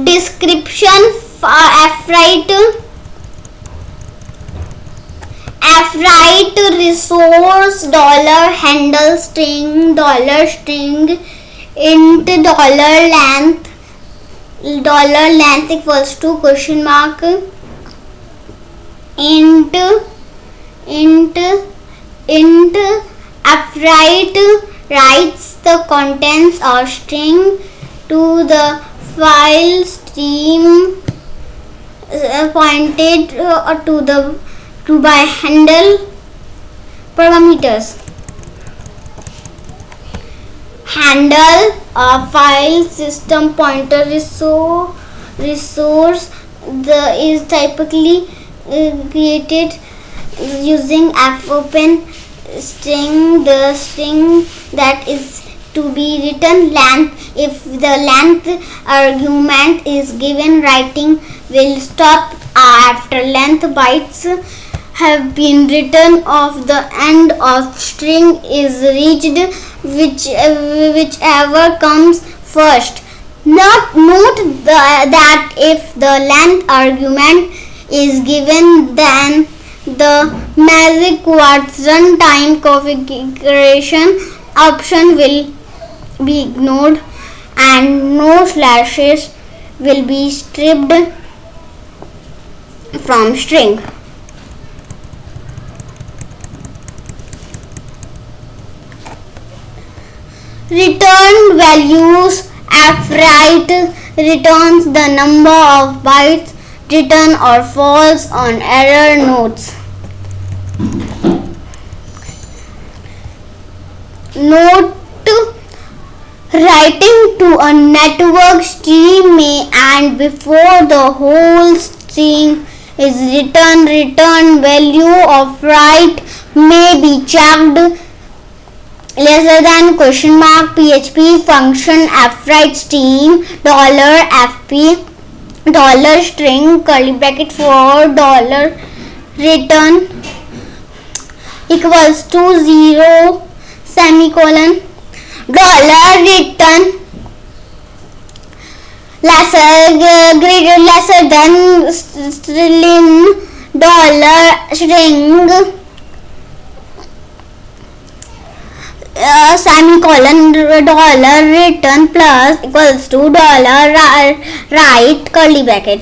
description. Fwrite resource dollar handle string int dollar length equals to question mark int fwrite writes the contents of string to the file stream pointed to by handle parameters. Handle a file system pointer resource is typically created using fopen string. The string that is to be written length. If the length argument is given, writing will stop after length bytes have been written off the end of string is reached, whichever comes first. Note that if the length argument is given, then the magic quartz runtime configuration option will be ignored and no slashes will be stripped from string. Return values. Fwrite returns the number of bytes written or false on error notes. Note: writing to a network stream may end before the whole stream is written. Return value of write may be checked lesser than ? PHP function fwrite stream $fp $string curly bracket for $return equals to 0 semicolon $return lesser than string semicolon $return plus equals to $write curly bracket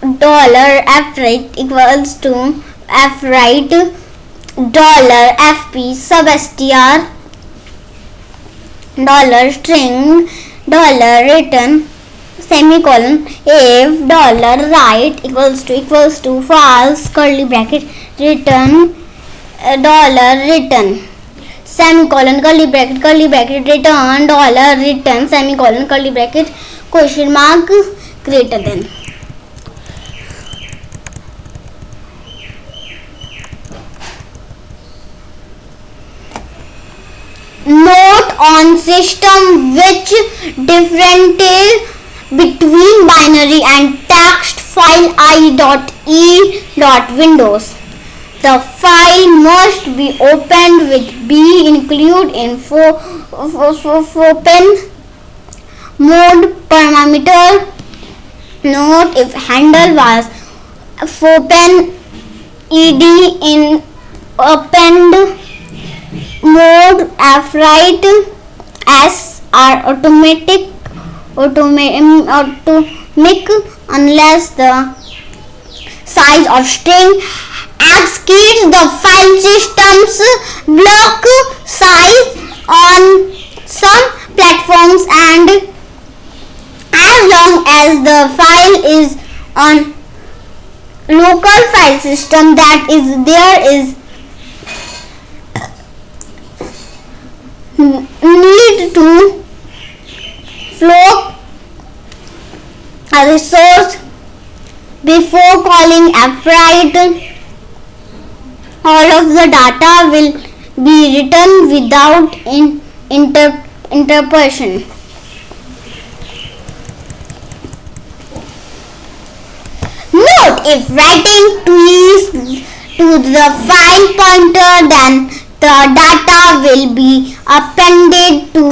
$fwrite equals to fwrite $fp substr $string $return semicolon if $write equals to false curly bracket return $return semicolon curly bracket return $return semicolon curly bracket ? greater than. Note on system which differentiate between binary and text file i.e.windows. The file must be opened with B included in open mode parameter. Note: if handle was open ed in opened mode, fwrite s are automatic unless the size of string exceeds the file system's block size on some platforms, and as long as the file is on local file system, that is, there is need to flow a resource before calling fwrite. All of the data will be written without interpolation. Note: if writing tweaks to the file pointer, then the data will be appended to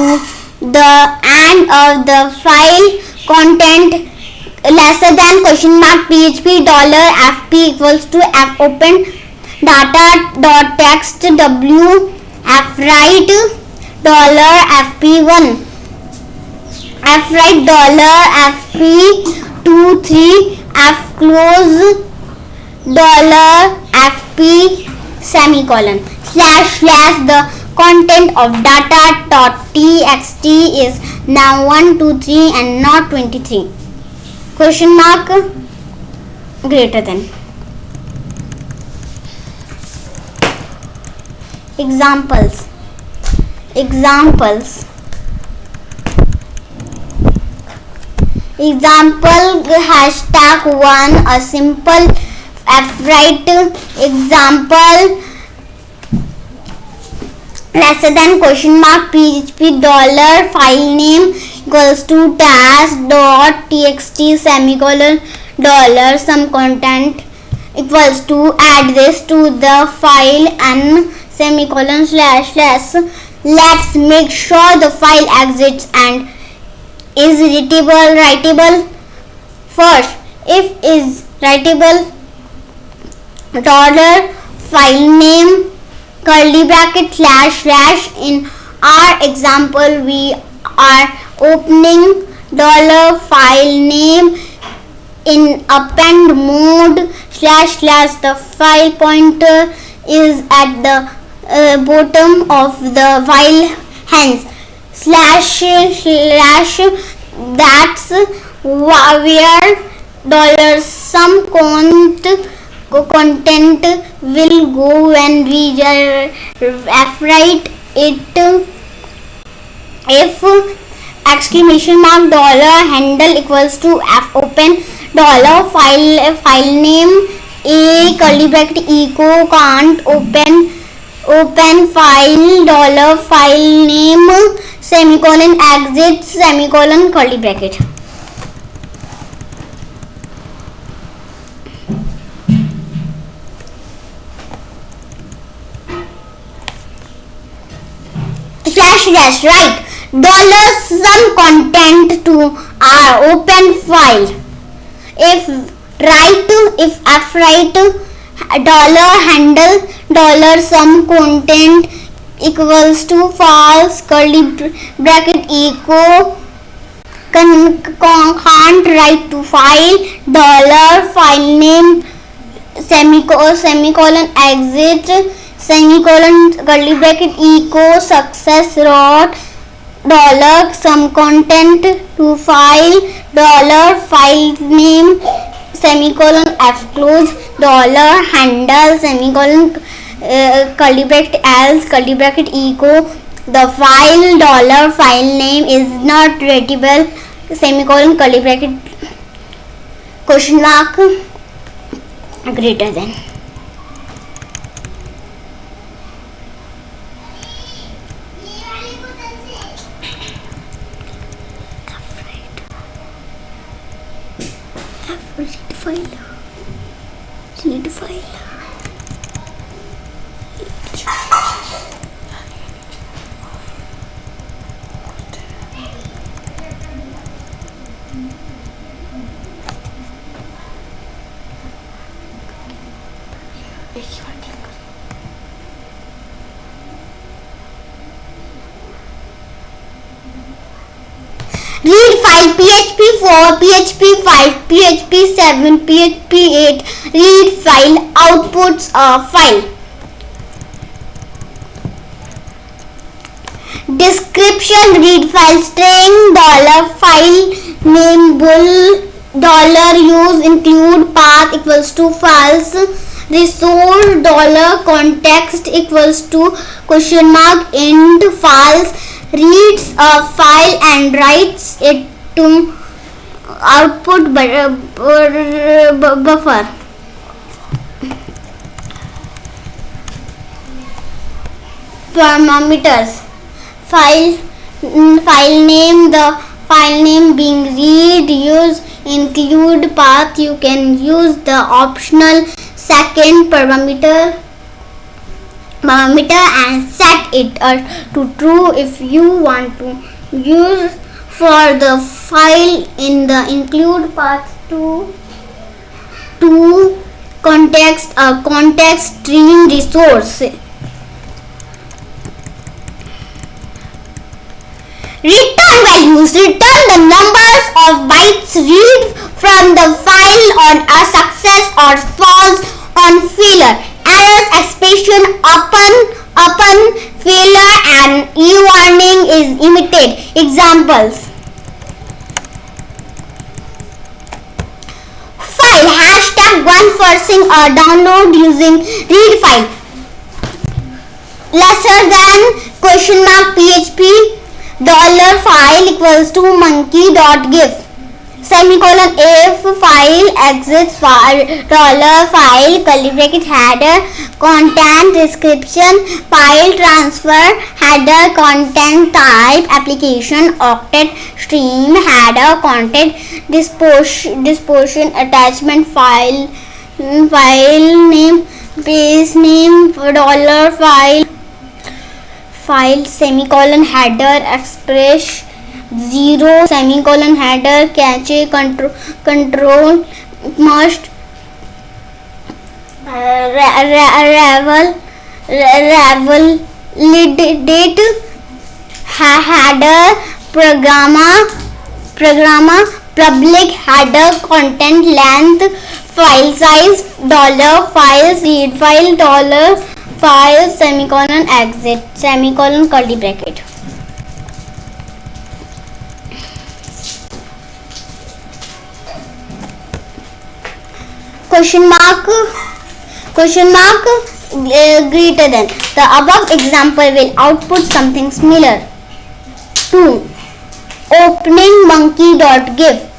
the end of the file content lesser than ? PHP $fp equals to fopen data.txt w fwrite $fp1 fwrite $fp23 fclose $fp semicolon / the content of data.txt is now 1 2 3 and not 23 ? greater than. Examples #1 a simple fwrite example lesser than ? PHP $file name equals to task.txt semicolon $some content equals to address to the file and semicolon / let's make sure the file exists and is writable. First, if is writable, $file name curly bracket / in our example we are opening dollar file name in append mode slash slash the file pointer is at the bottom of the file, hence slash slash that's where dollar sum content will go when we write it. If exclamation mark dollar handle equals to f open dollar file name a curly bracket echo can't open file dollar file name semicolon exit semicolon curly bracket. Slash dash right dollar sum content to our open file. If f write dollar handle dollar sum content equals to false curly bracket echo can't write to file dollar file name semicolon exit semicolon curly bracket echo success wrote dollar sum content to file dollar file name semicolon f close dollar handle semicolon curly bracket else curly bracket echo the file dollar file name is not readable semicolon curly bracket question mark greater than. Read file. Read file PHP 4, PHP 5, PHP 7, PHP 8. Read file outputs of file. Description read file string dollar file name bool dollar use include path equals to false resource dollar context equals to question mark int false reads a file and writes it to output buffer. Parameters file name the file name being read use include path you can use the optional second parameter and set it to true if you want to use for the file in the include path to context a context string resource. Return values return the numbers of bytes read from the file on a success or false on failure errors expression upon failure and e-warning is emitted. Examples file #1 forcing a download using read file lesser than question mark PHP dollar file equals to monkey.gif semicolon if file exits dollar file curly bracket header content description file transfer header content type application octet stream header content disposition attachment file name base name dollar file semicolon header express 0 semicolon header cache control must ravel date header programmer programmer, public header, content length, file size, $, seed file, $, semicolon, exit, semicolon, curly bracket. Question mark greater than. The above example will output something similar. 2. Opening monkey.gif.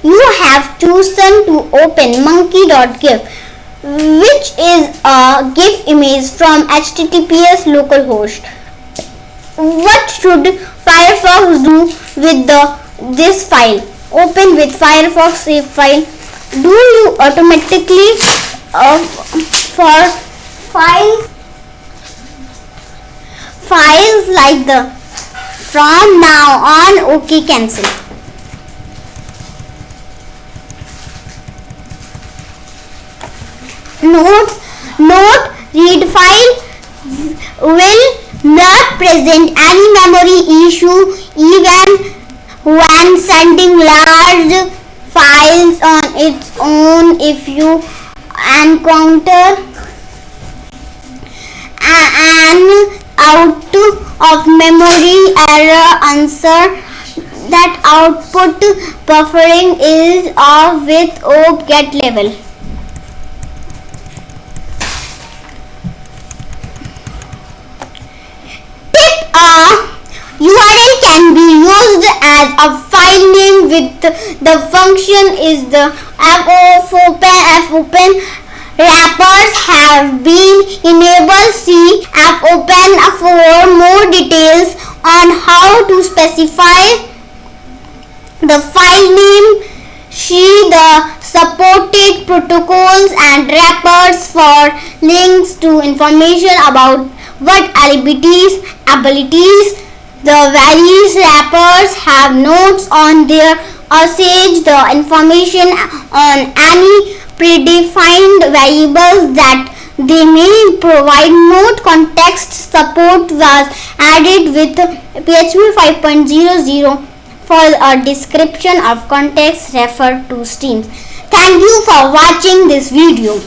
You have chosen to open monkey.gif, which is a GIF image from HTTPS localhost. What should Firefox do with this file? Open with Firefox save file. Do you automatically for files like the from now on? OK, cancel. Note, read file will not present any memory issue even when sending large files on its own. If you encounter an out of memory error, answer that output buffering is off with op get level. URL can be used as a file name with the function is the fopen. Wrappers have been enabled. See fopen for more details on how to specify the file name. See the supported protocols and wrappers for links to information about what abilities the various wrappers have, notes on their usage, the information on any predefined variables that they may provide. Note context support was added with PHP 5.00. For a description of context, refer to streams. Thank you for watching this video.